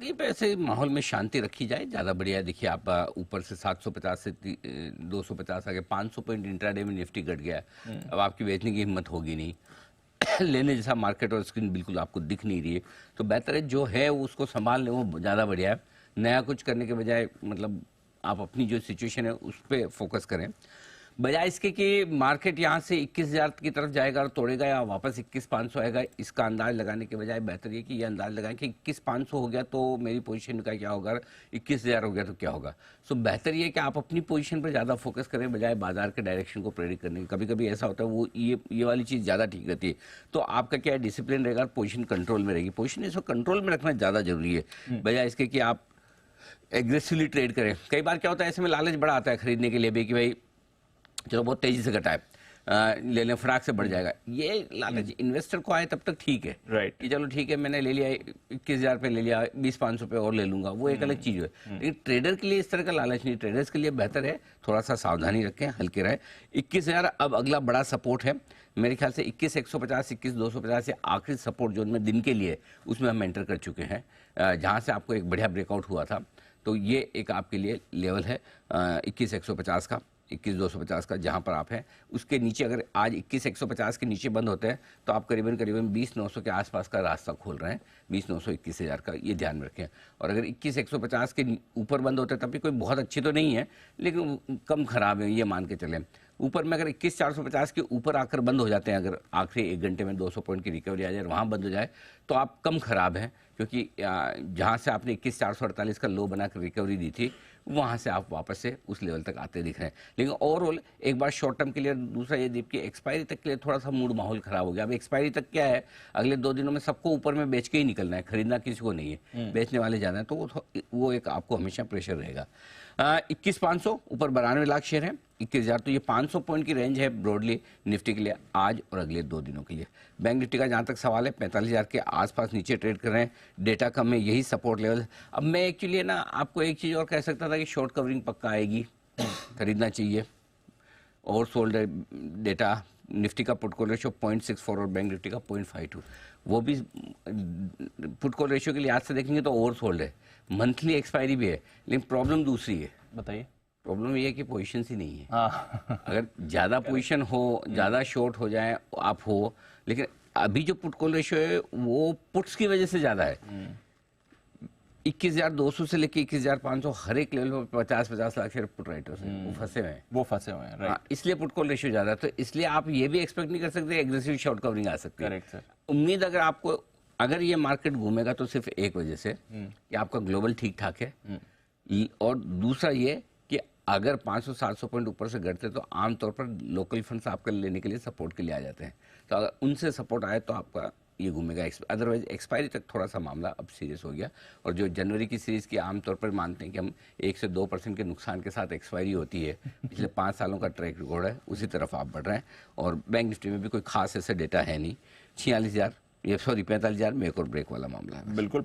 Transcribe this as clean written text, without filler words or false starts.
ये ऐसे माहौल में शांति रखी जाए, ज़्यादा बढ़िया है। देखिए आप ऊपर से 750 से 250 आ गए, 500 पॉइंट इंट्राडे में निफ्टी घट गया है। अब आपकी बेचने की हिम्मत होगी नहीं लेने जैसा मार्केट और स्क्रीन बिल्कुल आपको दिख नहीं रही है, तो बेहतर है जो है उसको संभाल लें, वो ज़्यादा बढ़िया है। नया कुछ करने के बजाय मतलब आप अपनी जो सिचुएशन है उस पर फोकस करें, बजाय इसके कि मार्केट यहाँ से 21,000 की तरफ जाएगा और तोड़ेगा या वापस 21,500 आएगा। इसका अंदाज लगाने के बजाय बेहतर ये कि ये अंदाज लगाएं कि 21,500 हो गया तो मेरी पोजीशन का क्या होगा, 21,000 हो गया तो क्या होगा। सो बेहतर ये कि आप अपनी पोजीशन पर ज़्यादा फोकस करें बजाय बाजार के डायरेक्शन को प्रेडिक्ट करने की। कभी कभी ऐसा होता है वो ये वाली चीज़ ज़्यादा ठीक रहती है। तो आपका क्या डिसिप्लिन रहेगा, पोजिशन कंट्रोल में रहेगी। पोजिशन इसको कंट्रोल में रखना ज़्यादा जरूरी है बजाय इसके कि आप एग्रेसिवली ट्रेड करें। कई बार क्या होता है ऐसे में लालच बड़ा आता है खरीदने के लिए भी कि भाई चलो बहुत तेजी से घटा है, ले लें, फटाक से बढ़ जाएगा। ये लालच इन्वेस्टर को आए तब तक ठीक है, राइट, कि चलो ठीक है मैंने ले लिया 21,000 पे ले लिया, 20-500 पे और ले लूंगा, वो एक अलग चीज़ है। लेकिन ट्रेडर के लिए इस तरह का लालच नहीं। ट्रेडर्स के लिए बेहतर है थोड़ा सा सावधानी रखें, हल्के रहे। 21,000 अब अगला बड़ा सपोर्ट है मेरे ख्याल से। 21,150, 21,250 से आखिरी सपोर्ट जोन में दिन के लिए उसमें हम एंटर कर चुके हैं, जहाँ से आपको एक बढ़िया ब्रेकआउट हुआ था। तो ये एक आपके लिए लेवल है 21,150 का, 21,250 का, जहां पर आप हैं। उसके नीचे अगर आज 21,150 के नीचे बंद होते हैं तो आप करीबन 20,900 के आसपास का रास्ता खोल रहे हैं, 20,900 21,000 का, ये ध्यान में रखें। और अगर 21,150 के ऊपर बंद होते हैं तब भी कोई बहुत अच्छी तो नहीं है, लेकिन कम खराब है, ये मान के चलें। ऊपर में अगर 21,450 के ऊपर आकर बंद हो जाते हैं, अगर आखिरी 1 घंटे में 200 पॉइंट की रिकवरी आ जाए, वहाँ बंद हो जाए, तो आप कम खराब हैं। क्योंकि जहाँ से आपने 21,448 का लो बनाकर रिकवरी दी थी, वहाँ से आप वापस से उस लेवल तक आते दिख रहे हैं। लेकिन ओवरऑल एक बार शॉर्ट टर्म के लिए, दूसरा ये दीप की एक्सपायरी तक के लिए थोड़ा सा मूड माहौल खराब हो गया। अब एक्सपायरी तक क्या है, अगले 2 दिनों में सबको ऊपर में बेच के ही निकलना है, खरीदना किसी को नहीं है, बेचने वाले ज़्यादा है, तो वो एक आपको हमेशा प्रेशर रहेगा। 21,500 ऊपर 92 लाख शेयर है, 21,000, तो ये 500 पॉइंट की रेंज है ब्रॉडली निफ्टी के लिए आज और अगले 2 दिनों के लिए। बैंक निफ्टी का जहाँ तक सवाल है 45,000 के आसपास नीचे ट्रेड कर रहे हैं, डेटा कम है, यही सपोर्ट लेवल। अब मैं एक्चुअली ना आपको एक चीज़ और कह सकता था कि शॉर्ट कवरिंग पक्का आएगी, खरीदना चाहिए। ओवर सोल्ड है डेटा, निफ्टी का पुट कॉल रेशियो 0.64 और बैंक निफ्टी का 0.52, वो भी पुट कॉल रेशियो के लिहाज से देखेंगे तो ओवर सोल्ड है, मंथली एक्सपायरी भी है। लेकिन प्रॉब्लम दूसरी है, बताइए। प्रॉब्लम ये है कि पोजीशन ही नहीं है। हाँ अगर ज़्यादा पोजीशन हो, ज़्यादा शॉर्ट हो जाए आप हो, लेकिन अभी जो पुट कॉल रेशियो है वो पुट्स की वजह से ज़्यादा है। 21,200 से लेकर 21,500 हर एक लेवल पर 50-50 लाख शेयर पुट राइटर्स हैं, वो फंसे हुए हैं। राइट। हाँ, इसलिए पुट कॉल रेशियो ज़्यादा है। तो इसलिए आप ये भी एक्सपेक्ट नहीं कर सकते एग्रेसिव शॉर्ट कवरिंग आ सकती है। Correct sir. उम्मीद अगर आपको, अगर ये मार्केट घूमेगा तो सिर्फ एक वजह से कि आपका ग्लोबल ठीक ठाक है, और दूसरा ये कि अगर 500-700 पॉइंट ऊपर से घटते तो आमतौर पर लोकल फंड्स आपका लेने के लिए सपोर्ट के लिए आ जाते हैं। तो अगर उनसे सपोर्ट आए तो आपका ये घूमेगा। अदरवाइज एक्सपायरी तक थोड़ा सा मामला अब सीरियस हो गया। और जो जनवरी की सीरीज की आमतौर पर मानते हैं कि हम 1 से 2% के नुकसान के साथ एक्सपायरी होती है, पिछले 5 सालों का ट्रैक रिकॉर्ड है, उसी तरफ आप बढ़ रहे हैं। और बैंक निफ्टी में भी कोई खास ऐसा डेटा है नहीं। 45,000 45,000 में एक और ब्रेक वाला मामला है। बिल्कुल।